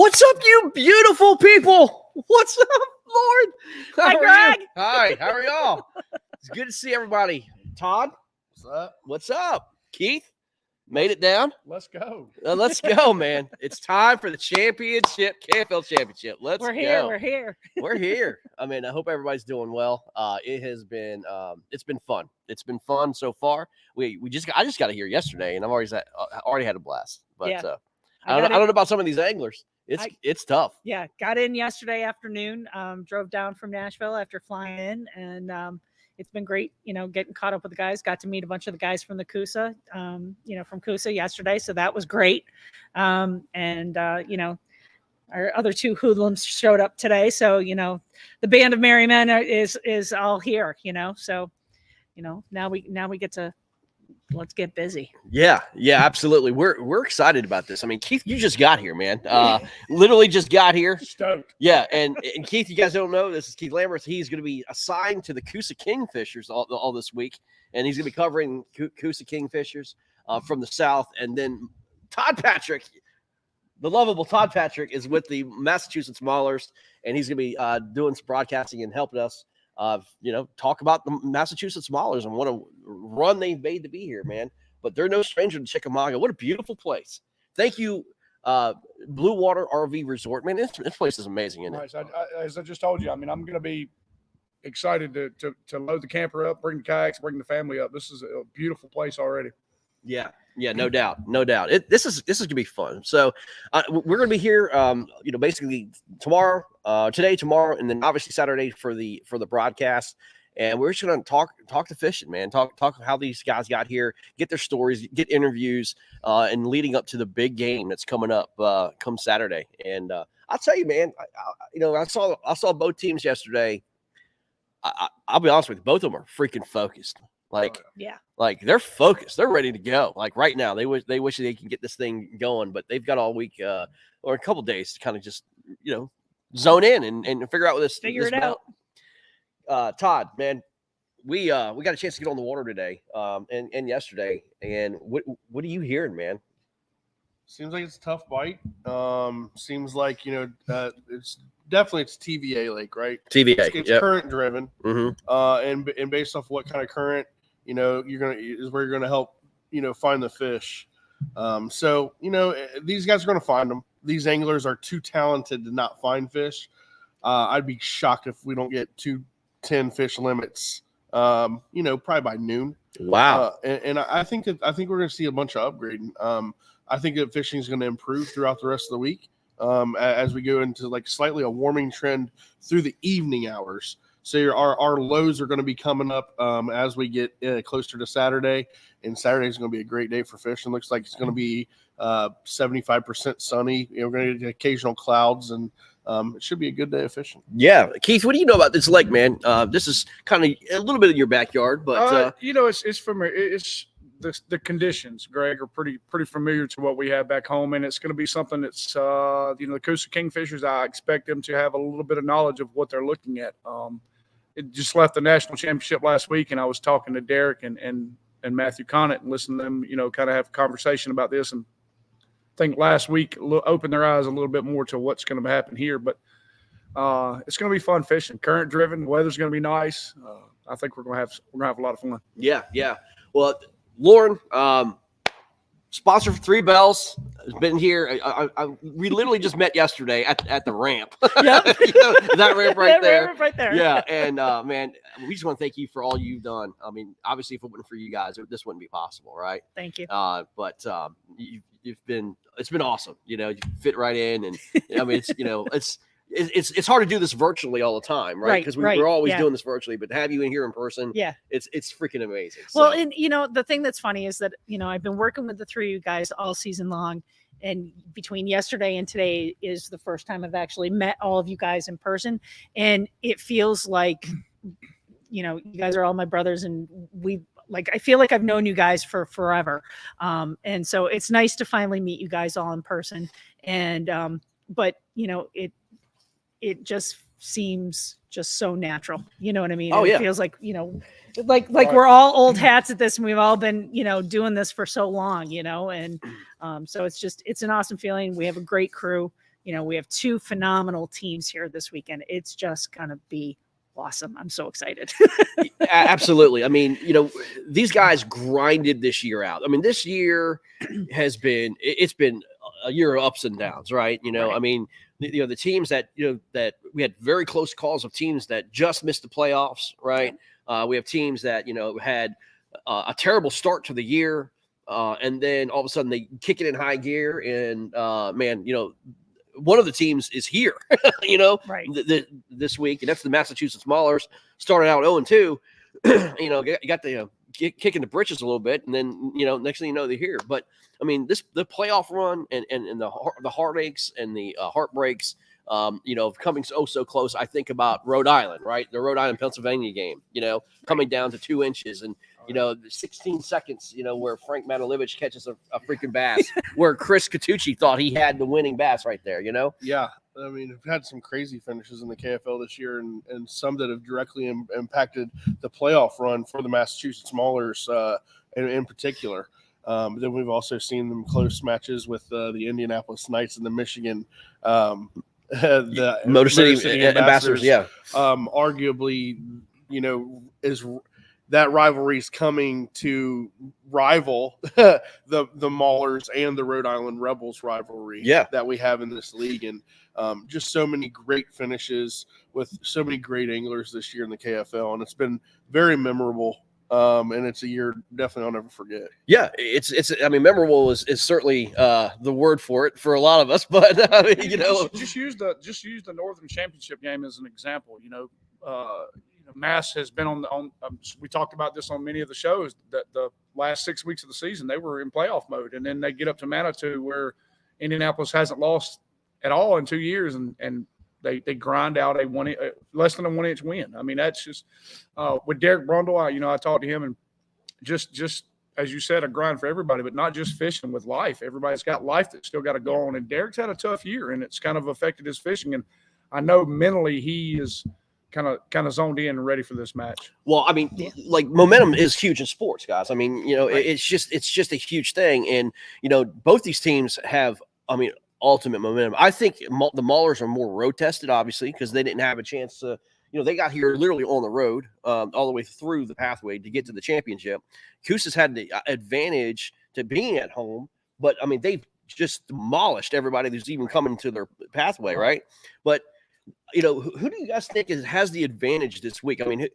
What's up, you beautiful people? What's up, Lord? Hi, Greg. Hi, how are y'all? It's good to see everybody. Todd, What's up? what's up? Keith, made it down? Let's go. Let's go, man. It's time for the championship, KFL championship. We're here. Go. We're here. We're here. I mean, I hope everybody's doing well. It has been, it's been fun. It's been fun so far. I just got here yesterday, and I've already had a blast. But Yeah. I don't know about some of these anglers. It's tough. Yeah, got in yesterday afternoon. Drove down from Nashville after flying in, and it's been great. Getting caught up with the guys. Got to meet a bunch of the guys from the Coosa. From Coosa yesterday, so that was great. Our other two hoodlums showed up today, so the band of merry men is all here. So now we get to. Let's get busy. Yeah, absolutely. We're excited about this. I mean, Keith, you just got here, man. Literally just got here. Stoked. Yeah, and Keith, you guys don't know, this is Keith Lambert. He's going to be assigned to the Coosa Kingfishers all this week, and he's going to be covering Coosa Kingfishers from the south. And then Todd Patrick, the lovable Todd Patrick, is with the Massachusetts Maulers, and he's going to be doing some broadcasting and helping us talk about the Massachusetts Maulers and what a run they've made to be here, man. But they're no stranger to Chickamauga. What a beautiful place. Thank you, Blue Water RV Resort. Man, this place is amazing, isn't it? Right, as I just told you, I mean, I'm going to be excited to load the camper up, bring the kayaks, bring the family up. This is a beautiful place already. Yeah, no doubt. This is gonna be fun. So we're gonna be here, basically tomorrow, tomorrow, and then obviously Saturday for the broadcast. And we're just gonna talk to fishing, man. Talk how these guys got here, get their stories, get interviews, and leading up to the big game that's coming up come Saturday. And I'll tell you, man, I saw both teams yesterday. I'll be honest with you, both of them are freaking focused. Like they're focused. They're ready to go. Like right now, they wish they can get this thing going, but they've got all week or a couple days to kind of just zone in and figure out what this figure it out. Todd, man, we got a chance to get on the water today and yesterday. And what are you hearing, man? Seems like it's a tough bite. Seems like it's definitely TVA lake, right? TVA, it's current driven, mm-hmm. And based off what kind of current is where you're gonna help find the fish. So these guys are gonna find them. These anglers are too talented to not find fish. I'd be shocked if we don't get 10 fish limits. Probably by noon. Wow. And I think we're gonna see a bunch of upgrading. I think that fishing is going to improve throughout the rest of the week as we go into like slightly a warming trend through the evening hours. So our lows are going to be coming up as we get closer to Saturday, and Saturday is going to be a great day for fishing. Looks like it's going to be 75% sunny. We're going to get occasional clouds, and it should be a good day of fishing. Yeah, Keith, what do you know about this lake, man? This is kind of a little bit in your backyard, but it's familiar. It's the conditions, Greg, are pretty familiar to what we have back home, and it's going to be something that's the Coosa Kingfishers. I expect them to have a little bit of knowledge of what they're looking at. It just left the national championship last week, and I was talking to Derek and Matthew Connett and listening to them, kind of have a conversation about this. And I think last week opened their eyes a little bit more to what's going to happen here. But it's going to be fun fishing, current driven. Weather's going to be nice. I think we're going to have a lot of fun. Yeah. Well, Lauren, sponsor for Three Bells, has been here. We literally just met yesterday at the ramp. Yep. That ramp right there. Ramp right there. Yeah, and man, we just want to thank you for all you've done. I mean, obviously, if it wasn't for you guys, this wouldn't be possible, right? Thank you. But it's been awesome. You fit right in, and I mean, it's hard to do this virtually all the time, right? Because we're always doing this virtually, but to have you in here in person, it's freaking amazing. Well, and the thing that's funny is that I've been working with the three of you guys all season long, and between yesterday and today is the first time I've actually met all of you guys in person, and it feels like you guys are all my brothers, and I feel like I've known you guys for forever, and so it's nice to finally meet you guys all in person, and but it just seems just so natural. You know what I mean? Oh, yeah. It feels like, like we're all old hats at this, and we've all been, doing this for so long, and so it's an awesome feeling. We have a great crew. we have two phenomenal teams here this weekend. It's just going to be awesome. I'm so excited. Absolutely. I mean, these guys grinded this year out. I mean, this year it's been a year of ups and downs, right? Right. I mean, the teams that, that we had very close calls of teams that just missed the playoffs, right? We have teams that, had a terrible start to the year. And then all of a sudden they kick it in high gear and, man, one of the teams is here, Right. This week, and that's the Massachusetts Maulers. Started out 0-2, you got the kicking the britches a little bit, and then next thing you know they're here. But I mean, the playoff run and the heartaches and the heartbreaks, coming so close. I think about Rhode Island, right? The Rhode Island Pennsylvania game, coming down to 2 inches, and the 16 seconds, where Frank Matalivich catches a freaking bass, where Chris Catucci thought he had the winning bass right there, Yeah. I mean, we've had some crazy finishes in the KFL this year, and some that have directly impacted the playoff run for the Massachusetts Maulers in particular. Then we've also seen them close matches with the Indianapolis Knights and the Michigan the Motor City Ambassadors. Yeah. Arguably, is that rivalry is coming to rival the Maulers and the Rhode Island Rebels rivalry that we have in this league. And just so many great finishes with so many great anglers this year in the KFL. And it's been very memorable. And it's a year definitely I'll never forget. Yeah, I mean, memorable is certainly the word for it for a lot of us. But I mean, just use the Northern Championship game as an example. Mass has been on we talked about this on many of the shows that the last 6 weeks of the season they were in playoff mode, and then they get up to Manitou where Indianapolis hasn't lost at all in 2 years, and they grind out a less than a 1 inch win. I mean, that's just with Derek Brundle. I talked to him, and just as you said, a grind for everybody, but not just fishing, with life. Everybody's got life that's still got to go on, and Derek's had a tough year, and it's kind of affected his fishing. And I know mentally he is kind of zoned in and ready for this match. Well, I mean, like, momentum is huge in sports, guys. I mean, right. it's just a huge thing. And, both these teams have, ultimate momentum. I think the Maulers are more road tested, obviously, because they didn't have a chance to, they got here literally on the road, all the way through the pathway to get to the championship. Coosa's had the advantage to being at home, but I mean, they've just demolished everybody who's even coming to their pathway. Right. But, who do you guys think has the advantage this week? I mean,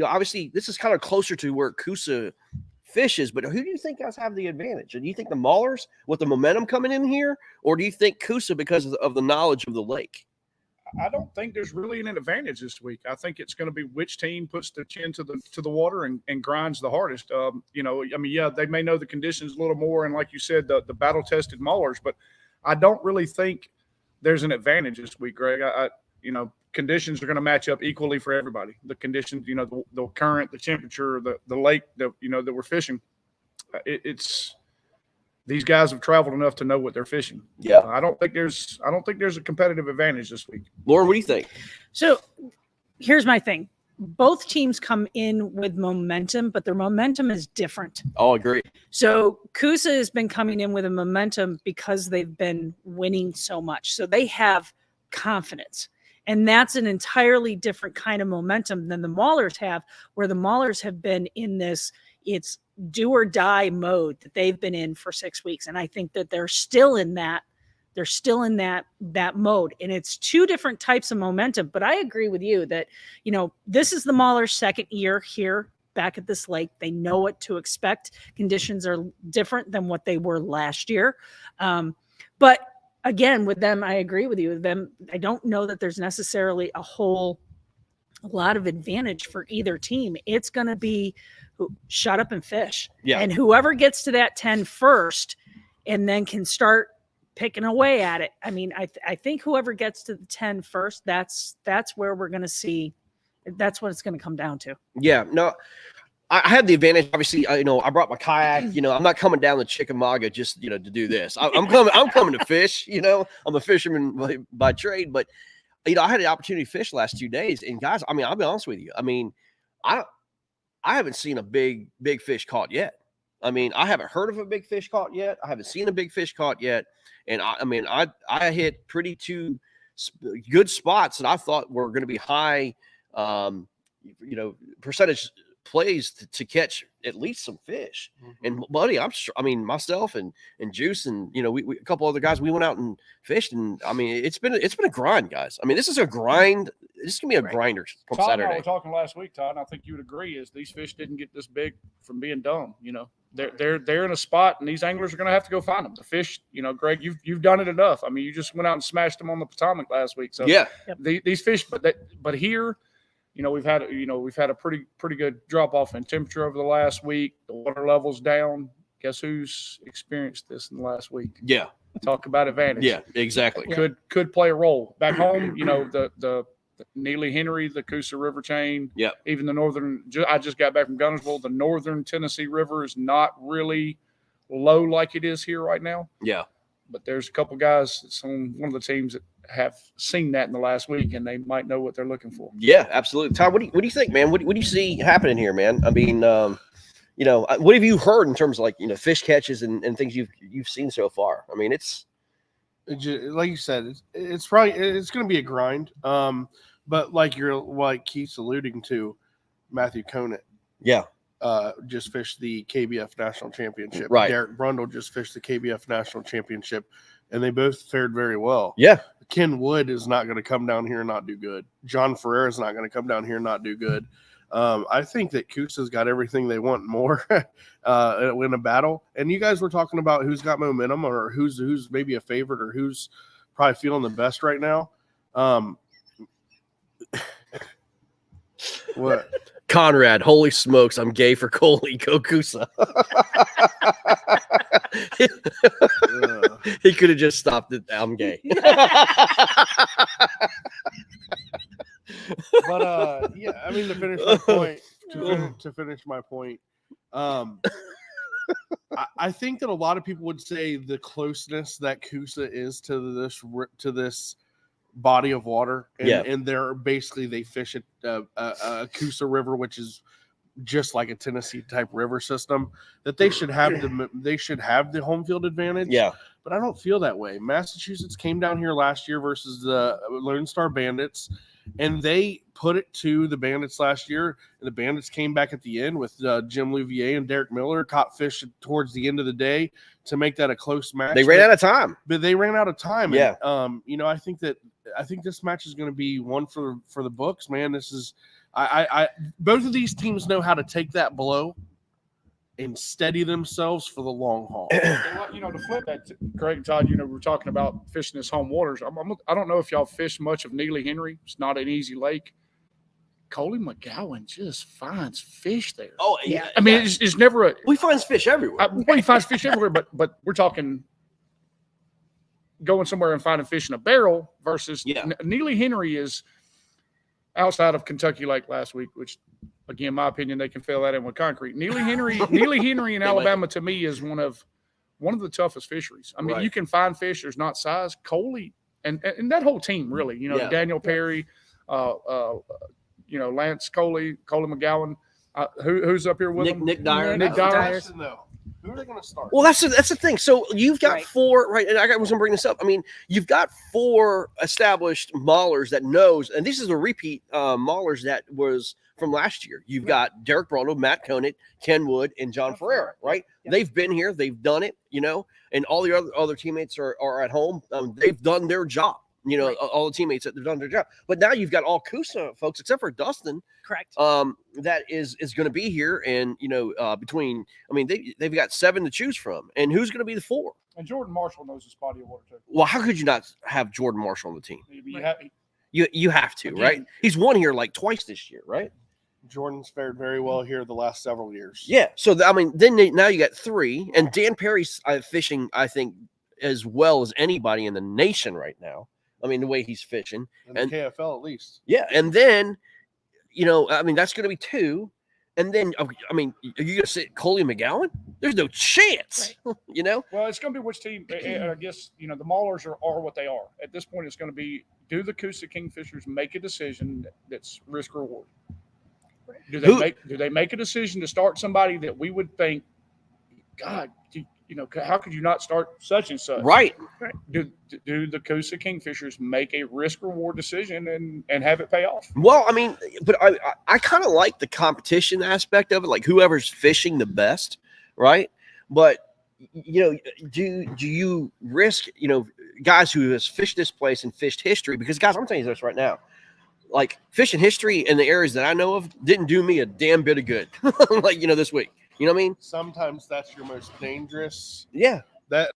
obviously this is kind of closer to where Coosa fishes, but who do you think guys have the advantage? Do you think the Maulers with the momentum coming in here, or do you think Coosa because of the knowledge of the lake? I don't think there's really an advantage this week. I think it's going to be which team puts the chin to the water and grinds the hardest. They may know the conditions a little more, and like you said, the battle-tested Maulers, but I don't really think there's an advantage this week, Greg. Conditions are going to match up equally for everybody. The conditions, the current, the temperature, the lake, that we're fishing. It's these guys have traveled enough to know what they're fishing. Yeah, I don't think there's a competitive advantage this week. Lauren, what do you think? So, here's my thing. Both teams come in with momentum, but their momentum is different. I'll agree. So Coosa has been coming in with a momentum because they've been winning so much. So they have confidence. And that's an entirely different kind of momentum than the Maulers have, where the Maulers have been in this, it's do or die mode that they've been in for 6 weeks. And I think that they're still in that. They're still in that mode, and it's two different types of momentum. But I agree with you that, this is the Maulers' second year here back at this lake. They know what to expect. Conditions are different than what they were last year. But again, with them, I agree with you. With them, I don't know that there's necessarily a lot of advantage for either team. It's going to be shut up and fish. Yeah. And whoever gets to that 10 first and then can start picking away at it. I mean, I think whoever gets to the 10 first, that's where we're going to see. That's what it's going to come down to. Yeah, no, I had the advantage. Obviously, I brought my kayak. I'm not coming down to Chickamauga just to do this. I'm coming to fish. I'm a fisherman by trade, but I had the opportunity to fish the last 2 days. And guys, I'll be honest with you. I haven't seen a big fish caught yet. I mean, I haven't heard of a big fish caught yet. I haven't seen a big fish caught yet. And I hit pretty two good spots that I thought were going to be high, percentage plays to catch at least some fish. And buddy, myself and Juice and we a couple other guys, we went out and fished, and I mean it's been a grind, guys. I mean, this is a grind. This is gonna be a grinder come Todd Saturday. and I were talking last week, Todd, and I think you would agree, is these fish didn't get this big from being dumb. They're in a spot, and these anglers are going to have to go find them. The fish, Greg, you've done it enough. I mean, you just went out and smashed them on the Potomac last week. So yeah, these fish, but here, we've had a pretty good drop off in temperature over the last week. The water level's down. Guess who's experienced this in the last week? Yeah, talk about advantage. Yeah, exactly. Could play a role back home. The Neely Henry, the Coosa River chain. Yeah. Even the northern. I just got back from Gunnersville. The northern Tennessee River is not really low like it is here right now. Yeah. But there's a couple guys that's on one of the teams that have seen that in the last week, and they might know what they're looking for. Yeah, absolutely. Todd, what do you think, man? What do you see happening here, man? I mean, what have you heard in terms of fish catches and things you've seen so far? I mean, it's like you said, it's going to be a grind. But like Keith's alluding to, Matthew Conant, just fished the KBF National Championship. Right. Derek Brundle just fished the KBF National Championship, and they both fared very well. Yeah. Ken Wood is not going to come down here and not do good. John Ferrer is not going to come down here and not do good. I think that Coosa's got everything they want more in a battle. And you guys were talking about who's got momentum or who's maybe a favorite or who's probably feeling the best right now. What? Conrad, holy smokes, I'm gay for Coley. Go Coosa. He could have just stopped it. I'm gay. But I mean, to finish my point, I think that a lot of people would say the closeness that Coosa is to this body of water, and they fish at a Coosa River, which is just like a Tennessee type river system, that they should have the home field advantage. Yeah. But I don't feel that way. Massachusetts came down here last year versus the Lone Star Bandits, and they put it to the Bandits last year. And the Bandits came back at the end with Jim Louvier and Derek Miller, caught fish towards the end of the day to make that a close match. They ran out of time. But they ran out of time. Yeah. And, I think this match is going to be one for the books, man. This is both of these teams know how to take that blow and steady themselves for the long haul. To flip that, Greg and Todd, we're talking about fishing this home waters. I don't know if y'all fish much of Neely Henry. It's not an easy lake. Coley McGowan just finds fish there. Oh, yeah. I mean, it's never a. We find fish everywhere. We find fish everywhere, but we're talking going somewhere and finding fish in a barrel versus Neely Henry is outside of Kentucky Lake last week, which, again, in my opinion, they can fill that in with concrete. Neely Henry in Alabama, to me, is one of the toughest fisheries. I mean, you can find fish. There's not size. Coley and that whole team, really. Daniel Perry, Lance Coley McGowan. Who's up here with them? Nick Dyer. Nick Dyer. Who are they going to start? Well, that's the thing. So you've got four, right? And I was going to bring this up. I mean, you've got four established maulers that knows, and this is a repeat maulers that was from last year. You've got Derek Brundle, Matt Conant, Ken Wood, and John Ferreira, right? Yep. They've been here. They've done it, and all the other teammates are at home. They've done their job. All the teammates that they've done their job. But now you've got all Coosa folks, except for Dustin. Correct. That is going to be here. And, they've got 7 to choose from. And who's going to be the 4? And Jordan Marshall knows his body of water, too. Well, how could you not have Jordan Marshall on the team? You have to, again, right? He's won here like twice this year, right? Jordan's fared very well here the last several years. Yeah. So, now you got 3. And Dan Perry's fishing, I think, as well as anybody in the nation right now. I mean, the way he's fishing. And the KFL at least. Yeah. And then, that's going to be 2. And then, are you going to say Coley McGowan? There's no chance, Well, it's going to be which team. I guess, the maulers are what they are. At this point, it's going to be, do the Coosa Kingfishers make a decision that's risk reward? Do they make a decision to start somebody that we would think God, how could you not start such and such? Right. Do the Coosa Kingfishers make a risk reward decision and have it pay off? Well, I mean, but I kind of like the competition aspect of it, like whoever's fishing the best, right? But do you risk, guys who has fished this place and fished history? Because guys, I'm telling you this right now, like fishing history in the areas that I know of didn't do me a damn bit of good. Like, this week, you know what I mean? Sometimes that's your most dangerous. Yeah. That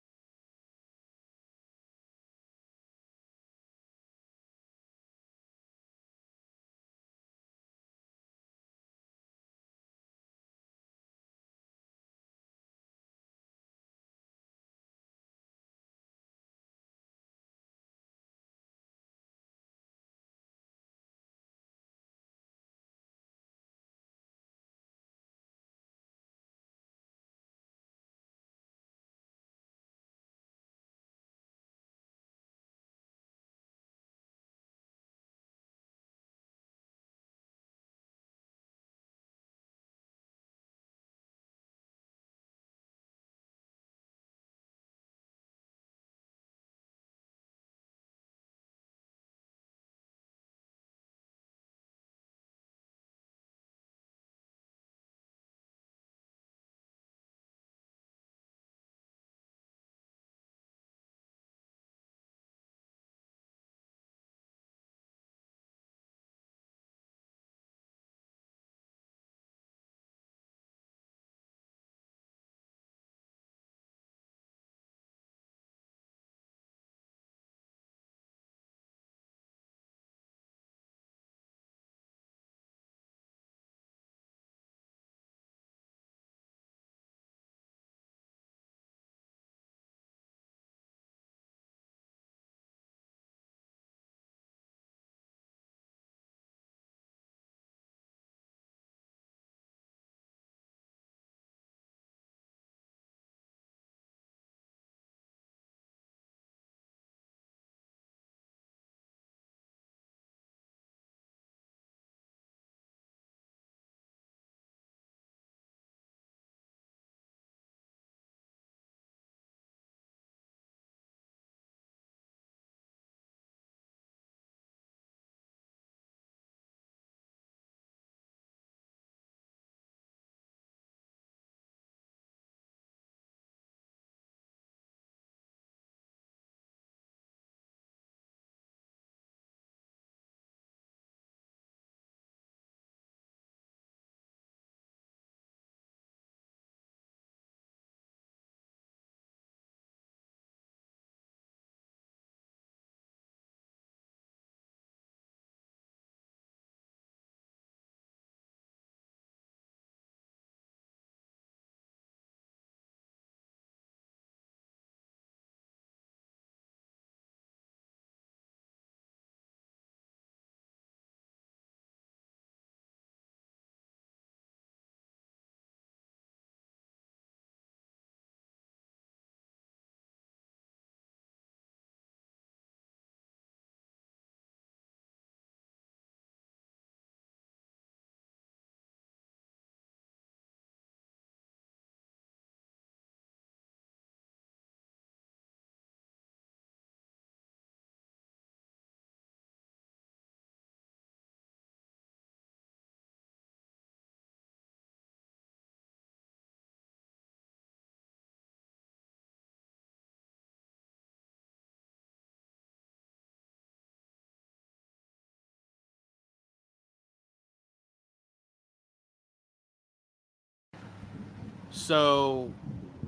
so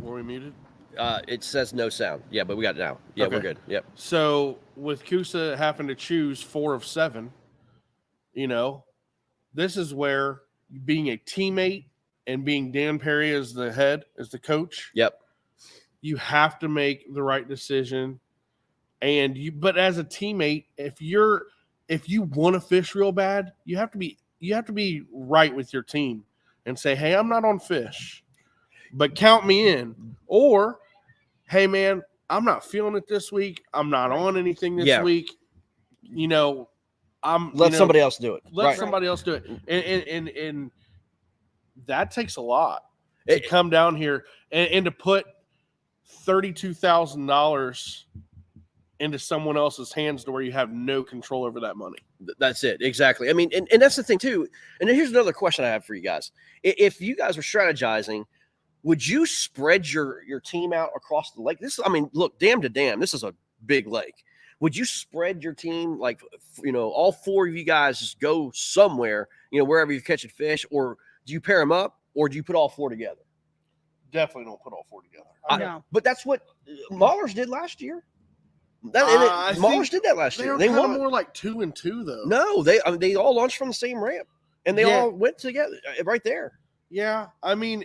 were we muted? It says no sound. Yeah, but we got it now. Yeah, Okay. We're good. Yep. So with Coosa having to choose 4 of 7, this is where being a teammate and being Dan Perry as the head, as the coach, Yep. you have to make the right decision. But as a teammate, if you want to fish real bad, you have to be right with your team and say, hey, I'm not on fish, but count me in. Or, hey man, I'm not feeling it this week. I'm not on anything this week. Let somebody else do it. Let somebody else do it. And that takes a lot. to come down here and to put $32,000 into someone else's hands to where you have no control over that money. That's it. Exactly. I mean, and that's the thing too. And here's another question I have for you guys. If you guys are strategizing, would you spread your team out across the lake? This, I mean, look, dam to dam, this is a big lake. Would you spread your team, like, all four of you guys just go somewhere, wherever you're catching fish, or do you pair them up, or do you put all four together? Definitely don't put all four together. No. But that's what Maulers did last year. Maulers did that last year. They were won more like 2 and 2 though. No, they all launched from the same ramp, and they all went together right there. Yeah, I mean,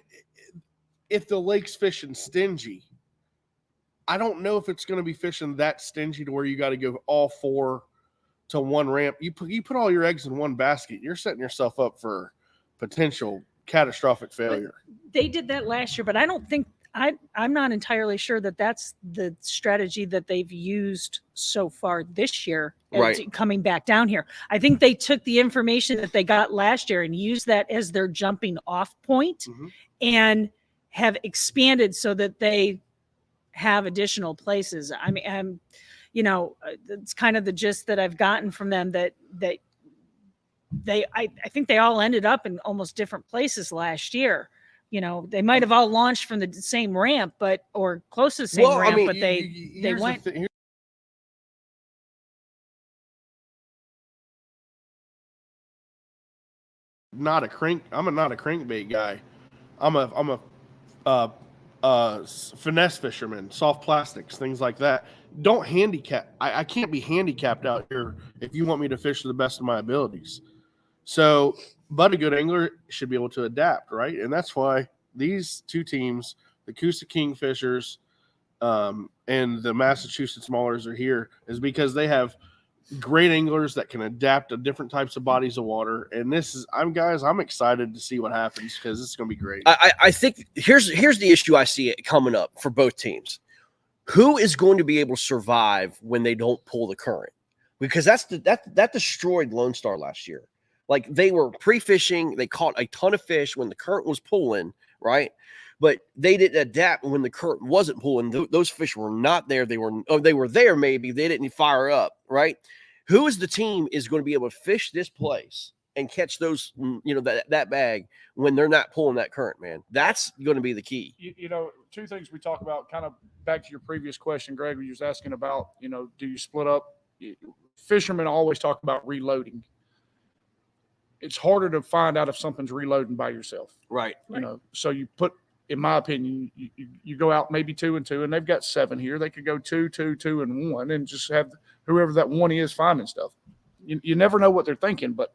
if the lake's fishing stingy, I don't know if it's going to be fishing that stingy to where you got to go all four to one ramp. You put all your eggs in one basket, you're setting yourself up for potential catastrophic failure. They did that last year, but I don't think I'm not entirely sure that that's the strategy that they've used so far this year, right, coming back down here. I think they took the information that they got last year and used that as their jumping off point, and have expanded so that they have additional places. I mean, it's kind of the gist that I've gotten from them, that I think they all ended up in almost different places last year. They might have all launched from the same ramp, or close to the same ramp, but they went. I'm not a crankbait guy. I'm a finesse fisherman, soft plastics, things like that. Don't handicap. I can't be handicapped out here if you want me to fish to the best of my abilities. So, but a good angler should be able to adapt, right? And that's why these two teams, the Coosa Kingfishers and the Massachusetts Maulers, are here, is because they have great anglers that can adapt to different types of bodies of water. And I'm excited to see what happens, because it's going to be great. I think here's the issue I see it coming up for both teams. Who is going to be able to survive when they don't pull the current? Because that destroyed Lone Star last year. Like, they were pre-fishing, they caught a ton of fish when the current was pulling, right? But they didn't adapt when the current wasn't pulling. Those fish were not there. They were there maybe. They didn't fire up, right? Who is the team is going to be able to fish this place and catch those, that bag when they're not pulling that current, man? That's going to be the key. Two things we talk about, kind of back to your previous question, Greg, when you was asking about, do you split up? Fishermen always talk about reloading. It's harder to find out if something's reloading by yourself. Right. So you put, in my opinion, you go out maybe 2 and 2, and they've got 7 here. They could go 2, 2, 2, and 1, and just have whoever that one is finding stuff. You never know what they're thinking, but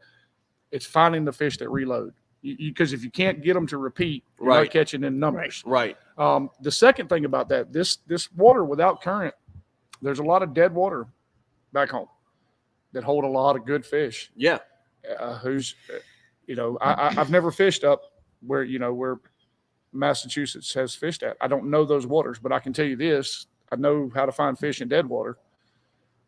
it's finding the fish that reload. Because if you can't get them to repeat, you're not catching in numbers. Right. The second thing about that, this water without current, there's a lot of dead water back home that hold a lot of good fish. Yeah. I've never fished up where Massachusetts has fished at. I don't know those waters, but I can tell you this: I know how to find fish in dead water.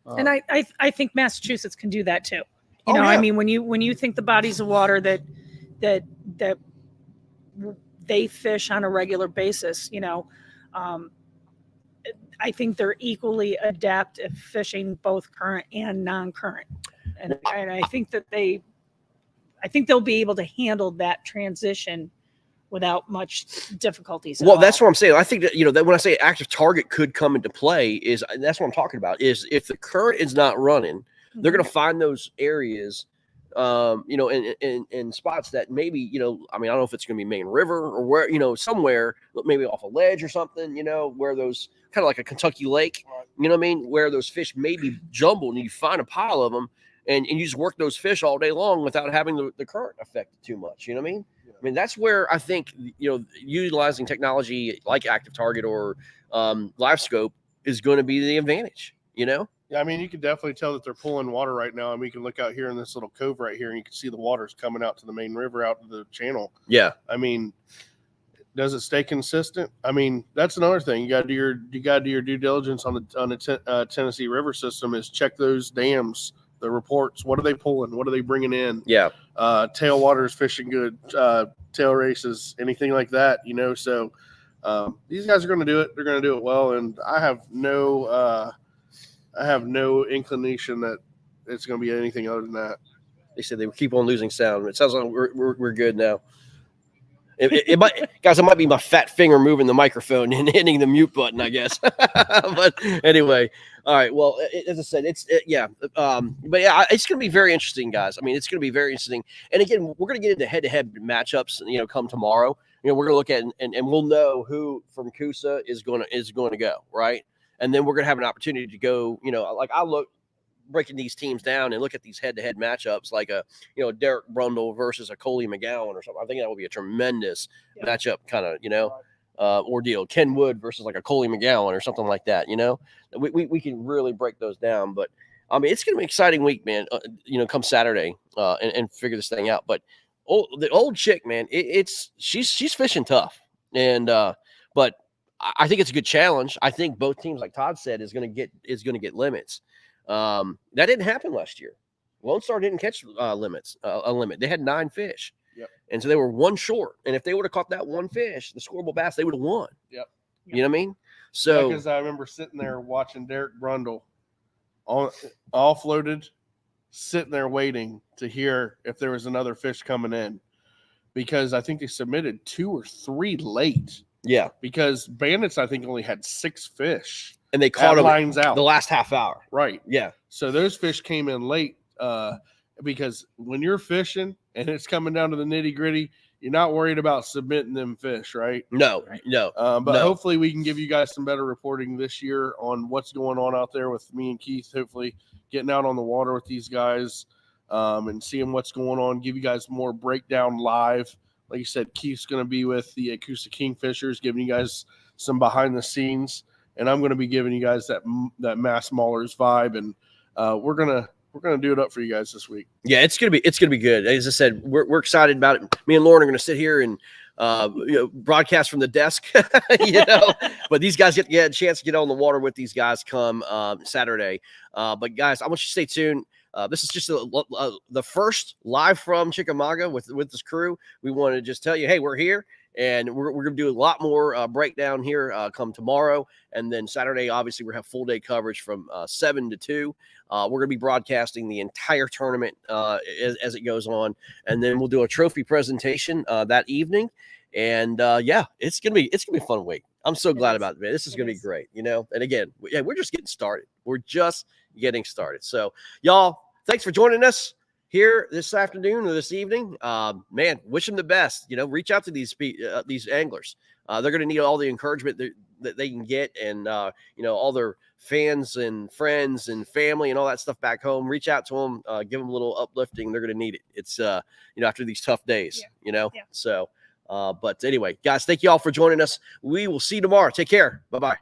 And I think Massachusetts can do that too. Yeah. I mean, when you think the bodies of water that they fish on a regular basis, I think they're equally adept at fishing both current and non-current. And I think that they'll be able to handle that transition without much difficulties. Well, that's what I'm saying. I think that, that when I say active target could come into play, that's what I'm talking about, is if the current is not running, they're going to find those areas, in spots that maybe, I mean, I don't know if it's going to be main river or where, somewhere, maybe off a ledge or something, where those kind of like a Kentucky lake, you know what I mean? Where those fish may be jumbled and you find a pile of them and you just work those fish all day long without having the current affected too much. You know what I mean? Yeah. I mean, that's where I think, utilizing technology like active target or live scope is going to be the advantage, Yeah, I mean, you can definitely tell that they're pulling water right now, and we can look out here in this little cove right here, and you can see the water's coming out to the main river, out to the channel. Yeah. I mean, does it stay consistent? I mean, that's another thing. You got to do your due diligence on the Tennessee River system, is check those dams, the reports. What are they pulling? What are they bringing in? Yeah. Tailwater is fishing good. tail races, anything like that, So these guys are going to do it. They're going to do it well, and I have no inclination that it's going to be anything other than that. They said they would keep on losing sound. It sounds like we're good now. It might, guys, it might be my fat finger moving the microphone and hitting the mute button, I guess. But anyway, all right. Well, as I said, but yeah, it's going to be very interesting, guys. I mean, it's going to be very interesting. And again, we're going to get into head-to-head matchups, come tomorrow. We're going to look at and we'll know who from Coosa is going to go, right? And then we're going to have an opportunity to go, like I look breaking these teams down and look at these head-to-head matchups like a Derek Brundle versus a Coley McGowan or something. I think that would be a tremendous matchup kind of ordeal. Ken Wood versus like a Coley McGowan or something like that. We can really break those down. But I mean, it's gonna be an exciting week, man. Come Saturday and figure this thing out. But the old chick, man, she's fishing tough, and but I think it's a good challenge. I think both teams, like Todd said, is gonna get limits. That didn't happen last year. Lone Star didn't catch a limit. They had 9 fish. Yep. And so they were 1 short. And if they would have caught that 1 fish, the scoreable bass, they would have won. Yep. You know what I mean? So because I remember sitting there watching Derek Brundle all floated, sitting there waiting to hear if there was another fish coming in, because I think they submitted 2 or 3 late. Yeah. Because Bandits, I think, only had 6 fish. And they caught them lines out the last half hour. Right. Yeah. So those fish came in late because when you're fishing and it's coming down to the nitty gritty, you're not worried about submitting them fish, right? No. But hopefully we can give you guys some better reporting this year on what's going on out there with me and Keith, hopefully getting out on the water with these guys and seeing what's going on, give you guys more breakdown live. Like you said, Keith's going to be with the Coosa Kingfishers, giving you guys some behind the scenes. And I'm going to be giving you guys that Mass Maulers vibe, and we're gonna do it up for you guys this week. Yeah, it's gonna be good. As I said, we're excited about it. Me and Lauren are going to sit here and broadcast from the desk, But these guys get a chance to get on the water with these guys come Saturday. But guys, I want you to stay tuned. This is just the first live from Chickamauga with this crew. We want to just tell you, hey, we're here. And we're going to do a lot more breakdown here come tomorrow. And then Saturday, obviously, we're going to have full day coverage from 7 to 2. We're going to be broadcasting the entire tournament as it goes on. And then we'll do a trophy presentation that evening. And it's going to be a fun week. I'm so glad about it, man. This is going to be great, And again, we're just getting started. We're just getting started. So, y'all, thanks for joining us here this afternoon or this evening. Man, wish them the best. Reach out to these anglers. They're going to need all the encouragement that they can get, and all their fans and friends and family and all that stuff back home. Reach out to them, give them a little uplifting. They're going to need it. It's after these tough days. Yeah. So but anyway, guys, thank you all for joining us. We will see you tomorrow. Take care. Bye-bye.